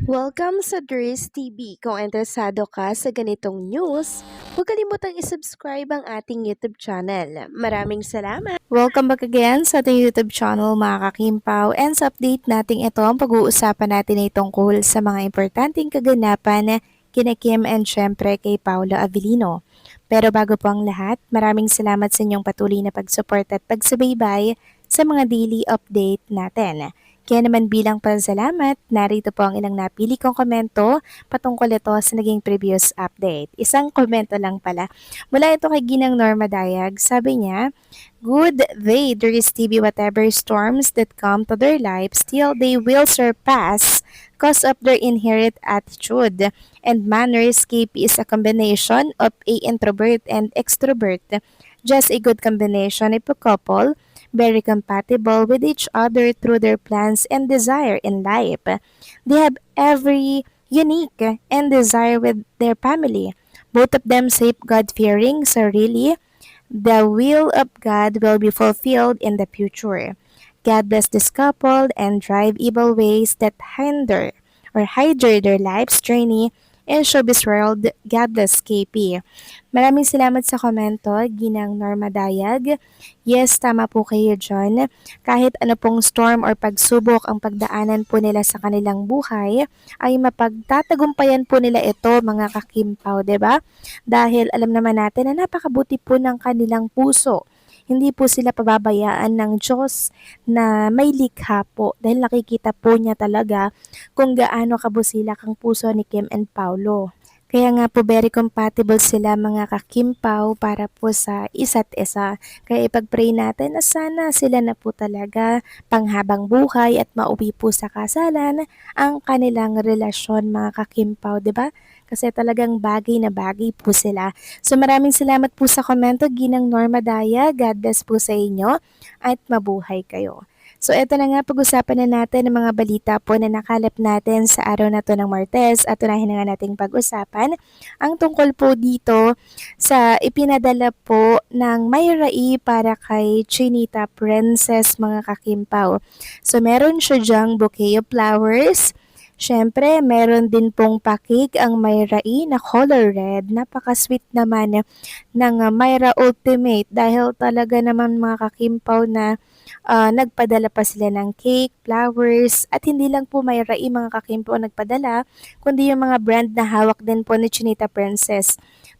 Welcome sa Dries TV. Kung interesado ka sa ganitong news, huwag kalimutang isubscribe ang ating YouTube channel. Maraming salamat! Welcome back again sa ating YouTube channel mga kakimpaw. And sa update natin ito, ang pag-uusapan natin ay tungkol sa mga importanteng kaganapan kina Kim and syempre kay Paolo Avellino. Pero bago po ang lahat, maraming salamat sa inyong patuloy na pag-support at pagsubaybay sa mga daily update natin. Kaya naman bilang pasalamat, narito po ang ilang napili kong komento patungkol ito sa naging previous update. Isang komento lang pala. Mula ito kay Ginang Norma Dayag, sabi niya, "Good they, there is TV whatever storms that come to their lives, still they will surpass cause of their inherent attitude and manners. KP is a combination of a introvert and extrovert. Just a good combination if a couple very compatible with each other through their plans and desire in life. They have every unique and desire with their family. Both of them safe God-fearing, so really, the will of God will be fulfilled in the future. God bless this couple and drive evil ways that hinder their life's journey in showbiz world. God bless KP." Maraming salamat sa komento, Ginang Norma Dayag. Yes, tama po kayo dyan. Kahit ano pong storm or pagsubok ang pagdaanan po nila sa kanilang buhay, ay mapagtatagumpayan po nila ito mga kakimpaw, 'di ba? Dahil alam naman natin na napakabuti po ng kanilang puso. Hindi po sila pababayaan ng Diyos na may likha po dahil nakikita po niya talaga kung gaano kabusilak ang puso ni Kim and Paulo. Kaya nga po very compatible sila mga kakimpaw para po sa isa't isa. Kaya ipag-pray natin na sana sila na po talaga panghabang buhay at mauwi po sa kasalan ang kanilang relasyon mga kakimpaw, 'di ba? Kasi talagang bagay na bagay po sila. So maraming salamat po sa komento, Ginang Norma Daya. God bless po sa inyo at mabuhay kayo. So eto na nga, pag-usapan na natin ang mga balita po na nakalap natin sa araw na to ng Martes at unahin na nga nating pag-usapan ang tungkol po dito sa ipinadala po ng Mayrai para kay Chinita Princess mga kakimpaw. So meron siya dyang bouquet of flowers. Siyempre, meron din pong pakik ang Mayrai na color red. Napaka-sweet naman ng Myra Ultimate dahil talaga naman mga kakimpaw na nagpadala pa sila ng cake, flowers, at hindi lang po Mayrai mga kakimpaw nagpadala, kundi yung mga brand na hawak din po ni Chinita Princess.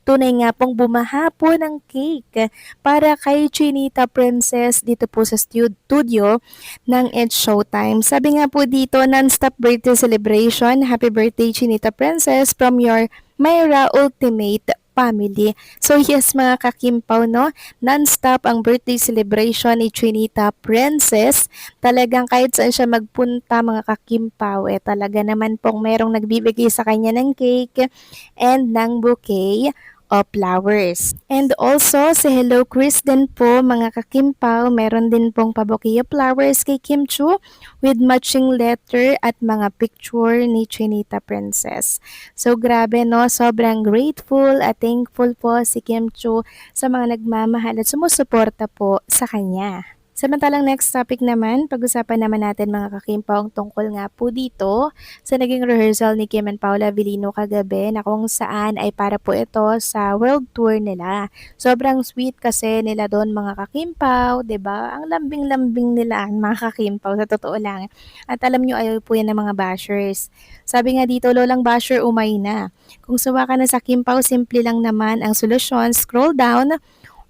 Tunay nga pong bumaha po ng cake para kay Chinita Princess dito po sa studio ng It's Showtime. Sabi nga po dito, non-stop birthday celebration. Happy birthday Chinita Princess from your Myra Ultimate family. So yes mga kakimpaw, no, non-stop ang birthday celebration ni Chinita Princess. Talagang kahit saan siya magpunta mga kakimpaw, talaga naman pong merong nagbibigay sa kanya ng cake and ng bouquet of flowers. And also, si Hello Chris din po, mga kakimpaw, meron din pong pa-bouquet of flowers kay Kim Chu with matching letter at mga picture ni Chinita Princess. So, grabe no, sobrang grateful at thankful po si Kim Chu sa mga nagmamahal at sumusuporta po sa kanya. Samantalang next topic naman, pag-usapan naman natin mga kakimpaw tungkol nga po dito sa naging rehearsal ni Kim and Paula Avellino kagabi na kung saan ay para po ito sa world tour nila. Sobrang sweet kasi nila doon mga kakimpaw, 'di ba? Ang lambing-lambing nila mga kakimpaw sa totoo lang. At alam nyo ayaw po yan ng mga bashers. Sabi nga dito, lolang basher umay na. Kung sawa ka na sa kimpaw, simple lang naman ang solusyon, scroll down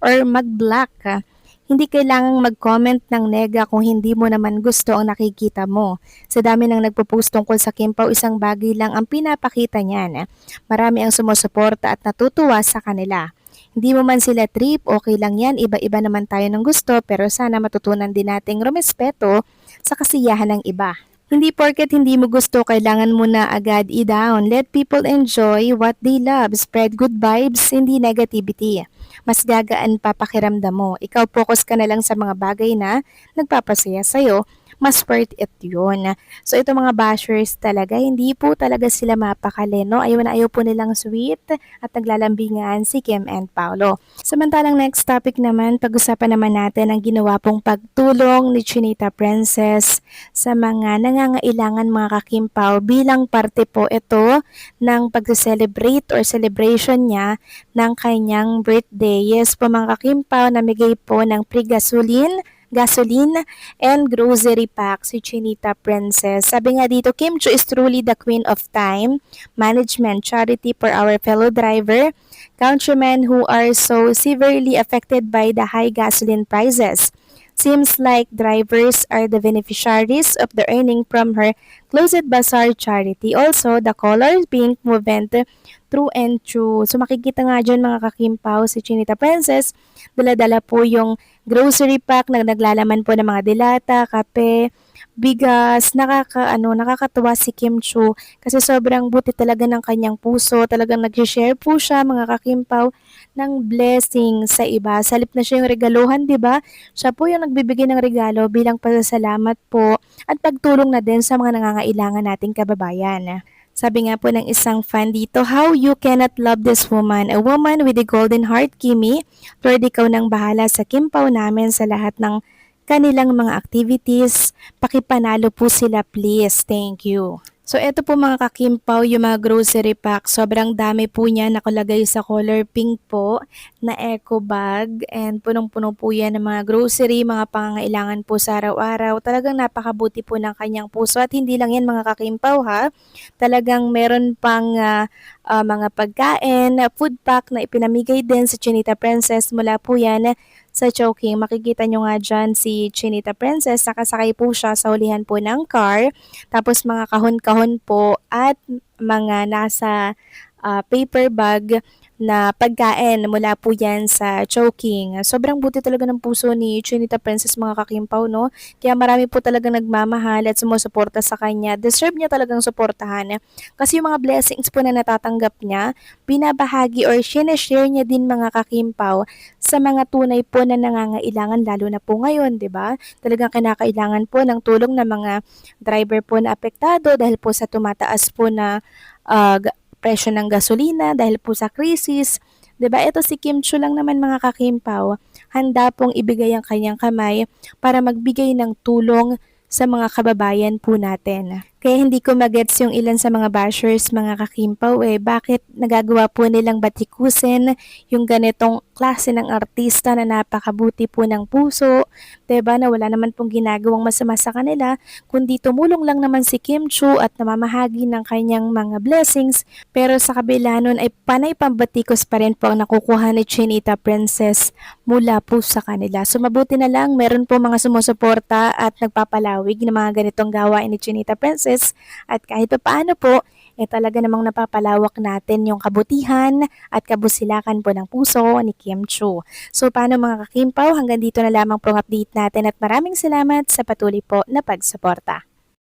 or mag-block ka. Hindi kailangang mag-comment ng nega kung hindi mo naman gusto ang nakikita mo. Sa dami ng nagpo-post tungkol sa Kimpaw, isang bagay lang ang pinapakita niyan. Marami ang sumusuporta at natutuwa sa kanila. Hindi mo man sila trip, okay lang yan, iba-iba naman tayo ng gusto, pero sana matutunan din nating rumespeto sa kasiyahan ng iba. Hindi porket hindi mo gusto, kailangan mo na agad i-down. Let people enjoy what they love. Spread good vibes, hindi negativity. Mas gagaan pa pakiramdam mo. Ikaw focus ka na lang sa mga bagay na nagpapasaya sa'yo. mas worth it yun. So ito mga bashers talaga, hindi po talaga sila mapakali, no? Ayaw na ayaw po nilang sweet at naglalambingan si Kim and Paolo. Samantalang next topic naman, pag-usapan naman natin ang ginawa pong pagtulong ni Chinita Princess sa mga nangangailangan mga kakimpaw bilang parte po ito ng pag-celebrate or celebration niya ng kanyang birthday. Yes po mga kakimpaw, namigay po ng gasoline and grocery pack si Chinita Princess. Sabi nga dito, Kim Chu is truly the queen of time management, charity for our fellow driver, countrymen who are so severely affected by the high gasoline prices. Seems like drivers are the beneficiaries of the earning from her Closet Bazaar charity. Also, the color pink movement true and true. So makikita nga dyan mga kakimpaw si Chinita Princess. Dala-dala po yung grocery pack na naglalaman po ng mga dilata, kape, bigas. Nakakatuwa si Kim Chu kasi sobrang buti talaga ng kanyang puso. Talagang nag-share po siya mga kakimpaw ng blessing sa iba. Salip na siya yung regaluhan, di ba? Siya po yung nagbibigay ng regalo bilang pasasalamat po at pagtulong na din sa mga nangangailangan nating kababayan. Sabi nga po ng isang fan dito, how you cannot love this woman, a woman with a golden heart, Kimi. Lord, ikaw nang bahala sa kimpaw namin sa lahat ng kanilang mga activities. Pakipanalo po sila please. Thank you. So eto po mga kakimpaw, yung mga grocery pack, sobrang dami po niya nakalagay sa color pink po na eco bag and punong-puno po yan ng mga grocery, mga pangangailangan po sa araw-araw. Talagang napakabuti po ng kanyang puso at hindi lang yan mga kakimpaw ha. Talagang meron pang mga pagkain, food pack na ipinamigay din sa Chinita Princess mula po yan sa Chowking. Makikita nyo nga dyan si Chinita Princess, nakasakay po siya sa ulihan po ng car, tapos mga kahon-kahon po at mga nasa paper bag na pagkain mula po yan sa Chowking. Sobrang buti talaga ng puso ni Chinita Princess mga kakimpaw, no? Kaya marami po talaga nagmamahal at sumusuporta sa kanya. Deserve niya talagang suportahan. Kasi yung mga blessings po na natatanggap niya, binabahagi or sineshare niya din mga kakimpaw sa mga tunay po na nangangailangan lalo na po ngayon, 'di ba? Talagang kinakailangan po ng tulong ng mga driver po na apektado dahil po sa tumataas po na presyo ng gasolina dahil po sa krisis. 'Di ba? Ito si Kim Chu lang naman mga kakimpaw, handa pong ibigay ang kanyang kamay para magbigay ng tulong sa mga kababayan po natin. Kaya hindi ko magets yung ilan sa mga bashers, mga kakimpaw bakit nagagawa po nilang batikusin yung ganitong klase ng artista na napakabuti po ng puso, 'di ba, na wala naman pong ginagawang masama sa kanila, kundi tumulong lang naman si Kim Chu at namamahagi ng kanyang mga blessings, pero sa kabila nun ay panay pambatikos pa rin po ang nakukuha ni Chinita Princess mula po sa kanila. So mabuti na lang meron po mga sumusuporta at nagpapalawig ng mga ganitong gawain ni Chinita Princess at kahit pa paano po, talaga namang napapalawak natin yung kabutihan at kabusilakan po ng puso ni Kim Chu. So paano mga kakimpaw, hanggang dito na lamang po ang update natin at maraming salamat sa patuloy po na pagsuporta.